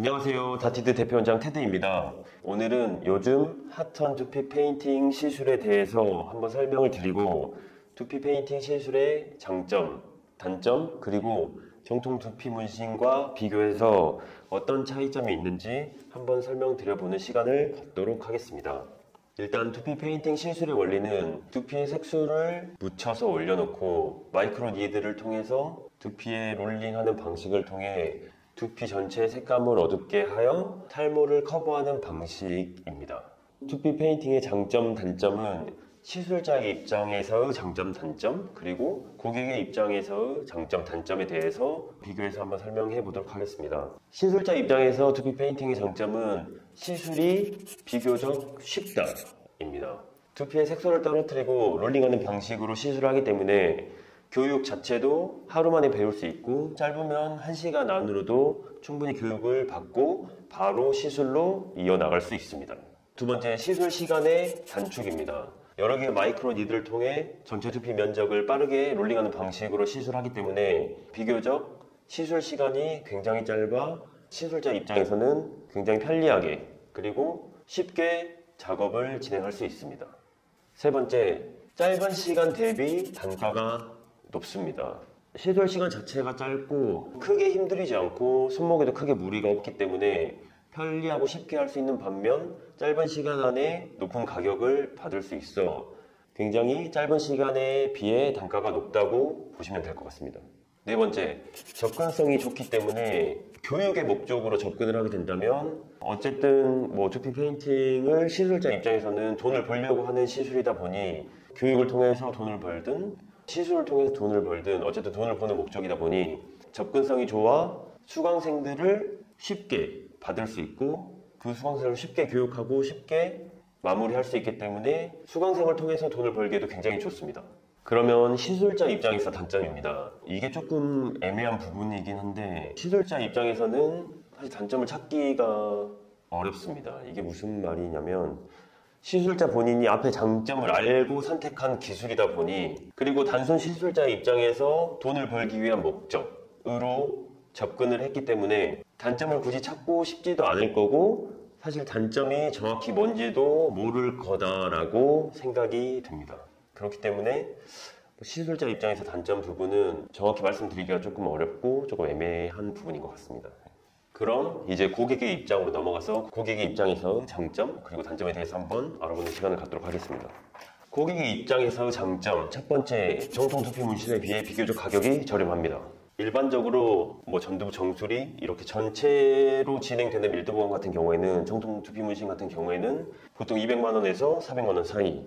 안녕하세요. 다티드 대표원장 테드입니다. 오늘은 요즘 핫한 두피 페인팅 시술에 대해서 한번 설명을 드리고 두피 페인팅 시술의 장점, 단점, 그리고 정통 두피 문신과 비교해서 어떤 차이점이 있는지 한번 설명드려보는 시간을 갖도록 하겠습니다. 일단 두피 페인팅 시술의 원리는 두피에 색소를 묻혀서 올려놓고 마이크로 니들을 통해서 두피에 롤링하는 방식을 통해 두피 전체의 색감을 어둡게 하여 탈모를 커버하는 방식입니다. 두피 페인팅의 장점, 단점은 시술자의 입장에서의 장점, 단점, 그리고 고객의 입장에서의 장점, 단점에 대해서 비교해서 한번 설명해 보도록 하겠습니다. 시술자 입장에서 두피 페인팅의 장점은 시술이 비교적 쉽다입니다. 두피에 색소를 떨어뜨리고 롤링하는 방식으로 시술을 하기 때문에 교육 자체도 하루 만에 배울 수 있고 짧으면 1시간 안으로도 충분히 교육을 받고 바로 시술로 이어나갈 수 있습니다. 두 번째, 시술 시간의 단축입니다. 여러 개의 마이크로 니들을 통해 전체 두피 면적을 빠르게 롤링하는 방식으로 시술하기 때문에 비교적 시술 시간이 굉장히 짧아 시술자 입장에서는 굉장히 편리하게 그리고 쉽게 작업을 진행할 수 있습니다. 세 번째, 짧은 시간 대비 단가가 높습니다. 시술 시간 자체가 짧고 크게 힘들이지 않고 손목에도 크게 무리가 없기 때문에 편리하고 쉽게 할 수 있는 반면 짧은 시간 안에 높은 가격을 받을 수 있어 굉장히 짧은 시간에 비해 단가가 높다고 보시면 될 것 같습니다. 네 번째, 접근성이 좋기 때문에 교육의 목적으로 접근을 하게 된다면 어쨌든 두피 페인팅을 시술자 입장에서는 돈을 벌려고 하는 시술이다 보니 교육을 통해서 돈을 벌든 시술을 통해서 돈을 벌든 어쨌든 돈을 버는 목적이다 보니 접근성이 좋아 수강생들을 쉽게 받을 수 있고 그 수강생을 쉽게 교육하고 쉽게 마무리할 수 있기 때문에 수강생을 통해서 돈을 벌기에도 굉장히 좋습니다. 그러면 시술자 입장에서 단점입니다. 이게 조금 애매한 부분이긴 한데 시술자 입장에서는 사실 단점을 찾기가 어렵습니다. 이게 무슨 말이냐면 시술자 본인이 앞에 장점을 알고 선택한 기술이다 보니 그리고 단순 시술자의 입장에서 돈을 벌기 위한 목적으로 접근을 했기 때문에 단점을 굳이 찾고 싶지도 않을 거고 사실 단점이 정확히 뭔지도 모를 거다라고 생각이 듭니다. 그렇기 때문에 시술자 입장에서 단점 부분은 정확히 말씀드리기가 조금 어렵고 조금 애매한 부분인 것 같습니다. 그럼 이제 고객의 입장으로 넘어가서 고객의 입장에서 장점 그리고 단점에 대해서 한번 알아보는 시간을 갖도록 하겠습니다. 고객의 입장에서 장점, 첫 번째, 정통 두피 문신에 비해 비교적 가격이 저렴합니다. 일반적으로 전두부 정수리 이렇게 전체로 진행되는 밀도보험 같은 경우에는 정통 두피 문신 같은 경우에는 보통 200만 원에서 400만 원 사이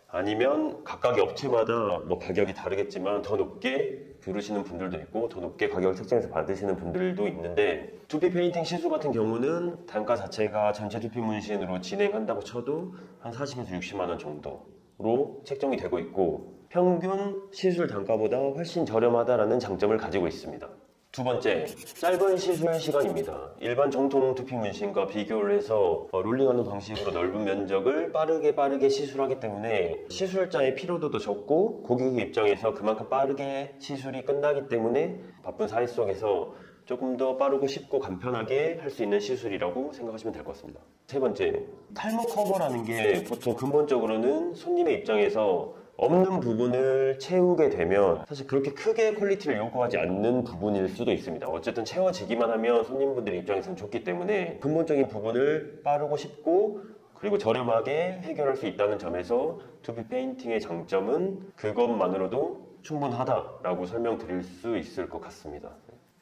아니면 각각의 업체마다 가격이 다르겠지만 더 높게 부르시는 분들도 있고 더 높게 가격을 책정해서 받으시는 분들도 있는데 두피 페인팅 시술 같은 경우는 단가 자체가 전체 두피 문신으로 진행한다고 쳐도 한 40에서 60만 원 정도로 책정이 되고 있고 평균 시술 단가보다 훨씬 저렴하다라는 장점을 가지고 있습니다. 두 번째, 짧은 시술 시간입니다. 일반 정통 두피 문신과 비교를 해서 롤링하는 방식으로 넓은 면적을 빠르게 시술하기 때문에 시술자의 피로도도 적고 고객의 입장에서 그만큼 빠르게 시술이 끝나기 때문에 바쁜 사회 속에서 조금 더 빠르고 쉽고 간편하게 할 수 있는 시술이라고 생각하시면 될 것 같습니다. 세 번째, 탈모 커버라는 게 보통 근본적으로는 손님의 입장에서 없는 부분을 채우게 되면 사실 그렇게 크게 퀄리티를 요구하지 않는 부분일 수도 있습니다. 어쨌든 채워지기만 하면 손님분들 입장에서는 좋기 때문에 근본적인 부분을 빠르고 쉽고 그리고 저렴하게 해결할 수 있다는 점에서 두피 페인팅의 장점은 그것만으로도 충분하다라고 설명드릴 수 있을 것 같습니다.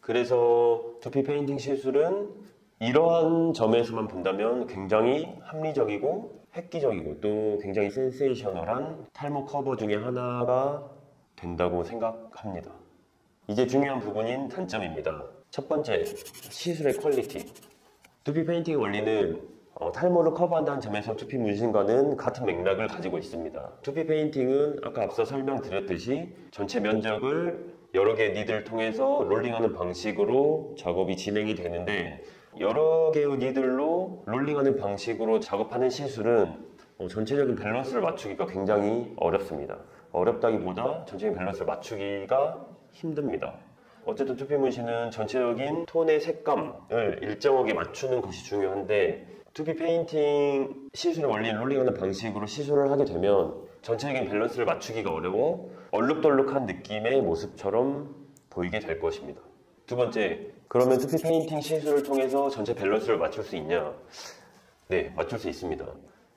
그래서 두피 페인팅 시술은 이러한 점에서만 본다면 굉장히 합리적이고 획기적이고 또 굉장히 센세이셔널한 탈모 커버 중에 하나가 된다고 생각합니다. 이제 중요한 부분인 단점입니다. 첫 번째, 시술의 퀄리티. 두피 페인팅의 원리는 탈모를 커버한다는 점에서 두피 문신과는 같은 맥락을 가지고 있습니다. 두피 페인팅은 아까 앞서 설명드렸듯이 전체 면적을 여러 개의 니들을 통해서 롤링하는 방식으로 작업이 진행이 되는데 여러 개의 니들로 롤링하는 방식으로 작업하는 시술은 전체적인 밸런스를 맞추기가 굉장히 어렵습니다. 어렵다기보다 전체적인 밸런스를 맞추기가 힘듭니다. 어쨌든 두피 문신은 전체적인 톤의 색감을 일정하게 맞추는 것이 중요한데 두피 페인팅 시술의 원리는 롤링하는 방식으로 시술을 하게 되면 전체적인 밸런스를 맞추기가 어려워 얼룩덜룩한 느낌의 모습처럼 보이게 될 것입니다. 두 번째, 그러면 두피 페인팅 시술을 통해서 전체 밸런스를 맞출 수 있냐? 네, 맞출 수 있습니다.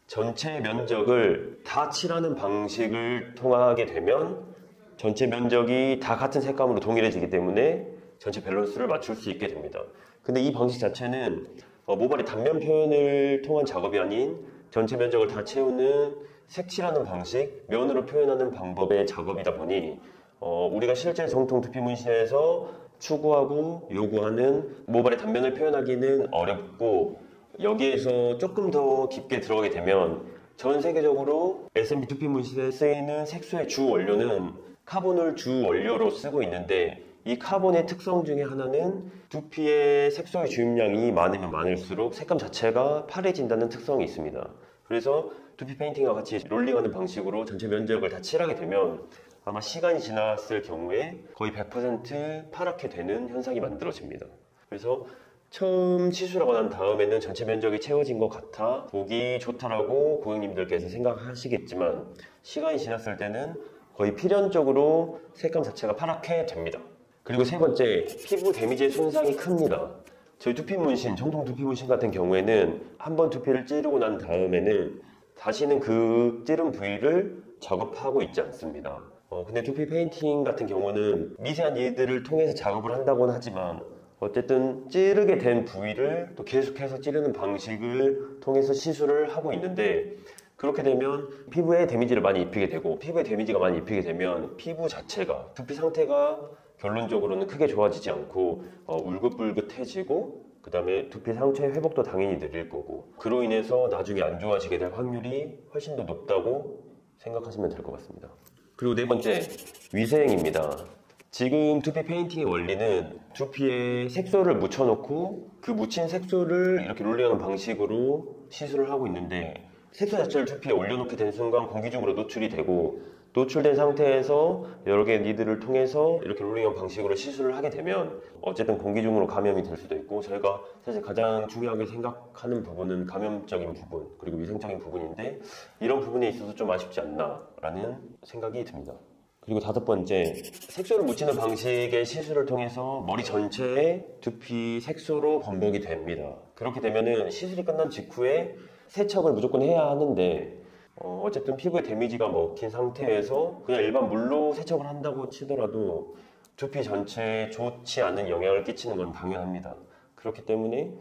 전체 면적을 다 칠하는 방식을 통하게 되면 전체 면적이 다 같은 색감으로 동일해지기 때문에 전체 밸런스를 맞출 수 있게 됩니다. 근데 이 방식 자체는 모발의 단면 표현을 통한 작업이 아닌 전체 면적을 다 채우는 색칠하는 방식, 면으로 표현하는 방법의 작업이다 보니 우리가 실제 정통 두피 문신에서 추구하고 요구하는 모발의 단면을 표현하기는 어렵고 여기에서 조금 더 깊게 들어가게 되면 전 세계적으로 SMB 두피 문신에 쓰이는 색소의 주 원료는 카본을 주 원료로 쓰고 있는데 이 카본의 특성 중에 하나는 두피의 색소의 주입량이 많으면 많을수록 색감 자체가 파래진다는 특성이 있습니다. 그래서 두피 페인팅과 같이 롤링하는 방식으로 전체 면적을 다 칠하게 되면 아마 시간이 지났을 경우에 거의 100% 파랗게 되는 현상이 만들어집니다. 그래서 처음 시술하고 난 다음에는 전체 면적이 채워진 것 같아 보기 좋다라고 고객님들께서 생각하시겠지만 시간이 지났을 때는 거의 필연적으로 색감 자체가 파랗게 됩니다. 그리고 세 번째, 피부 데미지의 손상이 큽니다. 저희 두피 문신, 정통 두피 문신 같은 경우에는 한번 두피를 찌르고 난 다음에는 다시는 그 찌른 부위를 작업하고 있지 않습니다. 근데 두피 페인팅 같은 경우는 미세한 일들을 통해서 작업을 한다고는 하지만 어쨌든 찌르게 된 부위를 또 계속해서 찌르는 방식을 통해서 시술을 하고 있는데 그렇게 되면 피부에 데미지를 많이 입히게 되고 피부에 데미지가 많이 입히게 되면 피부 자체가 두피 상태가 결론적으로는 크게 좋아지지 않고 울긋불긋해지고 그 다음에 두피 상처의 회복도 당연히 느릴 거고 그로 인해서 나중에 안 좋아지게 될 확률이 훨씬 더 높다고 생각하시면 될 것 같습니다. 그리고 네 번째, 위생입니다. 지금 두피 페인팅의 원리는 두피에 색소를 묻혀놓고 그 묻힌 색소를 이렇게 롤링하는 방식으로 시술을 하고 있는데 색소 자체를 두피에 올려놓게 된 순간 공기중으로 노출이 되고 노출된 상태에서 여러 개의 니드를 통해서 이렇게 롤링한 방식으로 시술을 하게 되면 어쨌든 공기중으로 감염이 될 수도 있고 저희가 사실 가장 중요하게 생각하는 부분은 감염적인 부분 그리고 위생적인 부분인데 이런 부분에 있어서 좀 아쉽지 않나 라는 생각이 듭니다. 그리고 다섯 번째, 색소를 묻히는 방식의 시술을 통해서 머리 전체에 두피 색소로 범벅이 됩니다. 그렇게 되면은 시술이 끝난 직후에 세척을 무조건 해야 하는데 어쨌든 피부에 데미지가 먹힌 상태에서 그냥 일반 물로 세척을 한다고 치더라도 두피 전체에 좋지 않은 영향을 끼치는 건 당연합니다. 그렇기 때문에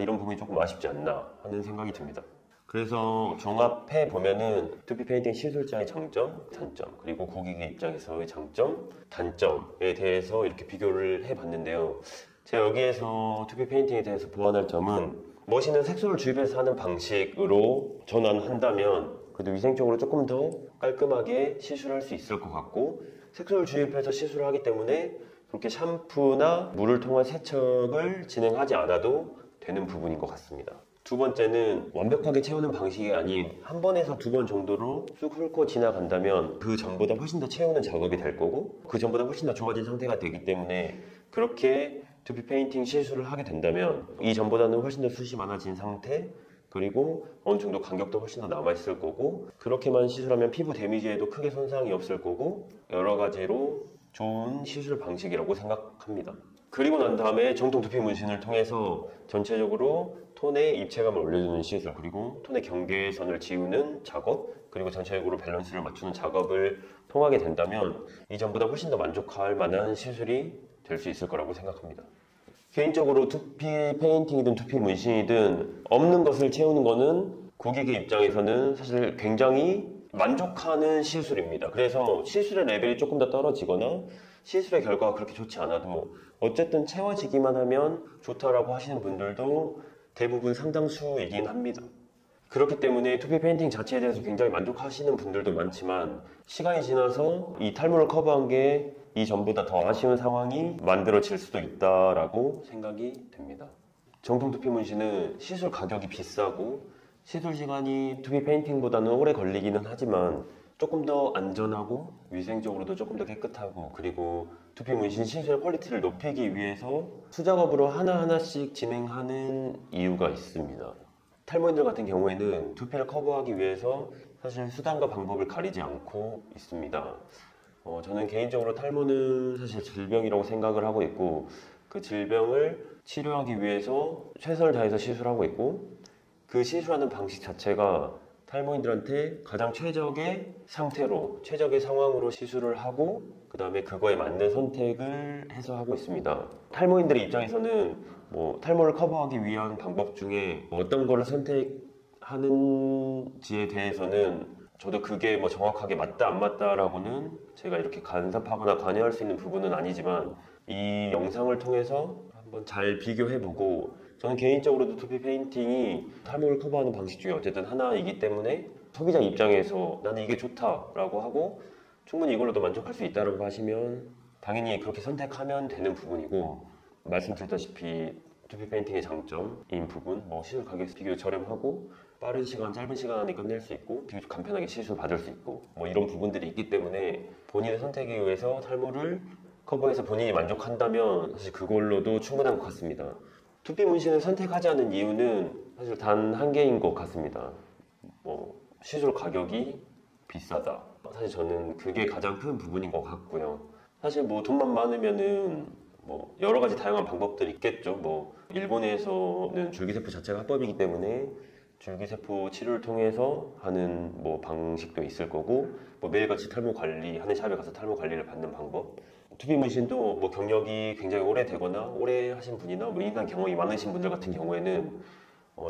이런 부분이 조금 아쉽지 않나 하는 생각이 듭니다. 그래서 종합해 보면은 두피 페인팅 시술자의 장점, 단점, 그리고 고객의 입장에서의 장점, 단점에 대해서 이렇게 비교를 해봤는데요. 제가 여기에서 두피 페인팅에 대해서 보완할 점은 멋있는 색소를 주입해서 하는 방식으로 전환한다면 그래도 위생적으로 조금 더 깔끔하게 시술할 수 있을 것 같고 색소를 주입해서 시술을 하기 때문에 그렇게 샴푸나 물을 통한 세척을 진행하지 않아도 되는 부분인 것 같습니다. 두 번째는 완벽하게 채우는 방식이 아닌 한 번에서 두 번 정도로 쑥 훑고 지나간다면 그 전보다 훨씬 더 채우는 작업이 될 거고 그 전보다 훨씬 더 좋아진 상태가 되기 때문에 그렇게 두피 페인팅 시술을 하게 된다면 이 전보다는 훨씬 더 숱이 많아진 상태 그리고 어느 정도 간격도 훨씬 더 남아있을 거고 그렇게만 시술하면 피부 데미지에도 크게 손상이 없을 거고 여러 가지로 좋은 시술 방식이라고 생각합니다. 그리고 난 다음에 정통 두피 문신을 통해서 전체적으로 톤의 입체감을 올려주는 시술 그리고 톤의 경계선을 지우는 작업 그리고 전체적으로 밸런스를 맞추는 작업을 통하게 된다면 이전보다 훨씬 더 만족할 만한 시술이 될 수 있을 거라고 생각합니다. 개인적으로 두피 페인팅이든 두피 문신이든 없는 것을 채우는 거는 고객의 입장에서는 사실 굉장히 만족하는 시술입니다. 그래서 시술의 레벨이 조금 더 떨어지거나 시술의 결과가 그렇게 좋지 않아도 어쨌든 채워지기만 하면 좋다라고 하시는 분들도 대부분 상당수이긴 합니다. 그렇기 때문에 두피 페인팅 자체에 대해서 굉장히 만족하시는 분들도 많지만 시간이 지나서 이 탈모를 커버한 게 이전보다 더 아쉬운 상황이 만들어질 수도 있다라고 생각이 됩니다. 정통 두피 문신은 시술 가격이 비싸고 시술 시간이 두피 페인팅보다는 오래 걸리기는 하지만 조금 더 안전하고 위생적으로도 조금 더 깨끗하고, 그리고 두피 문신 시술 퀄리티를 높이기 위해서 수작업으로 하나하나씩 진행하는 이유가 있습니다. 탈모인들 같은 경우에는 두피를 커버하기 위해서 사실 수단과 방법을 가리지 않고 있습니다. 저는 개인적으로 탈모는 사실 질병이라고 생각을 하고 있고, 그 질병을 치료하기 위해서 최선을 다해서 시술하고 있고, 그 시술하는 방식 자체가 탈모인들한테 가장 최적의 상태로, 최적의 상황으로 시술을 하고, 그 다음에 그거에 맞는 선택을 해서 하고 있습니다. 탈모인들의 입장에서는 탈모를 커버하기 위한 방법 중에 어떤 거를 선택하는지에 대해서는 저도 그게 정확하게 맞다 안 맞다라고는 제가 이렇게 간섭하거나 관여할 수 있는 부분은 아니지만, 이 영상을 통해서 한번 잘 비교해보고, 저는 개인적으로도 두피 페인팅이 탈모를 커버하는 방식 중에 어쨌든 하나이기 때문에 소비자 입장에서 나는 이게 좋다라고 하고 충분히 이걸로도 만족할 수 있다고 하시면 당연히 그렇게 선택하면 되는 부분이고, 말씀드렸다시피 두피 페인팅의 장점인 부분, 시술 가격이 비교적 저렴하고 빠른 시간, 짧은 시간 안에 끝낼 수 있고 비교적 간편하게 시술 받을 수 있고 이런 부분들이 있기 때문에 본인의 선택에 의해서 탈모를 커버해서 본인이 만족한다면 사실 그걸로도 충분한 것 같습니다. 두피 문신을 선택하지 않는 이유는 사실 단 한 개인 것 같습니다. 시술 가격이 비싸다. 사실 저는 그게 가장 큰 부분인 것 같고요. 사실 돈만 많으면은 여러 가지 다양한 방법들이 있겠죠. 일본에서는 줄기세포 자체가 합법이기 때문에 줄기세포 치료를 통해서 하는 방식도 있을 거고, 매일같이 탈모 관리하는 샵에 가서 탈모 관리를 받는 방법. 두피 문신도 경력이 굉장히 오래되거나 오래 하신 분이나 인상 경험이 많으신 분들 같은 경우에는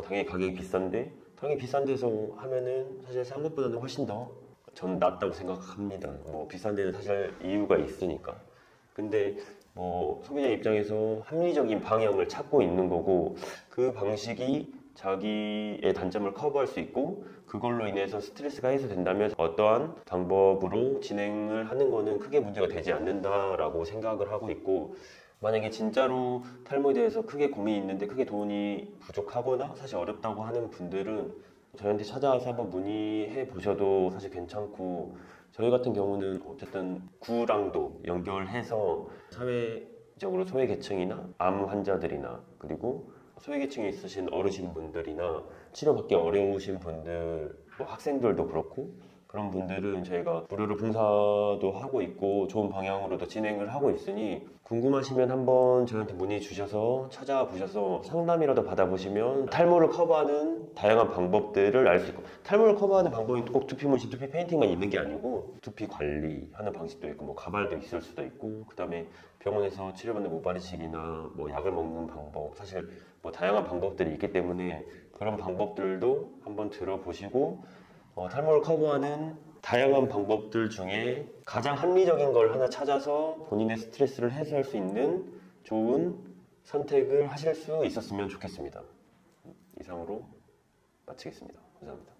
당연히 가격이 비싼데, 당연히 비싼 데서 하면은 사실 싼 것보다는 훨씬 더 저는 낫다고 생각합니다. 비싼 데는 사실 이유가 있으니까. 근데 소비자 입장에서 합리적인 방향을 찾고 있는 거고, 그 방식이 자기의 단점을 커버할 수 있고 그걸로 인해서 스트레스가 해소된다면 어떠한 방법으로 진행을 하는 거는 크게 문제가 되지 않는다라고 생각을 하고 있고, 만약에 진짜로 탈모에 대해서 크게 고민이 있는데 크게 돈이 부족하거나 사실 어렵다고 하는 분들은 저희한테 찾아와서 한번 문의해 보셔도 사실 괜찮고, 저희 같은 경우는 어쨌든 구랑도 연결해서 사회적으로 소외계층이나 암 환자들이나 그리고 소외계층에 있으신 어르신분들이나 치료받기 어려우신 분들, 학생들도 그렇고 그런 분들은 저희가 무료로 봉사도 하고 있고 좋은 방향으로도 진행을 하고 있으니 궁금하시면 한번 저희한테 문의 주셔서 찾아와 보셔서 상담이라도 받아보시면 탈모를 커버하는 다양한 방법들을 알 수 있고, 탈모를 커버하는 방법이 꼭 두피 문신, 두피 페인팅만 있는 게 아니고 두피 관리하는 방식도 있고 가발도 있을 수도 있고, 그 다음에 병원에서 치료받는 모발이식이나 약을 먹는 방법, 사실 다양한 방법들이 있기 때문에 그런 방법들도 한번 들어보시고 탈모를 커버하는 다양한 방법들 중에 가장 합리적인 걸 하나 찾아서 본인의 스트레스를 해소할 수 있는 좋은 선택을 하실 수 있었으면 좋겠습니다. 이상으로 마치겠습니다. 감사합니다.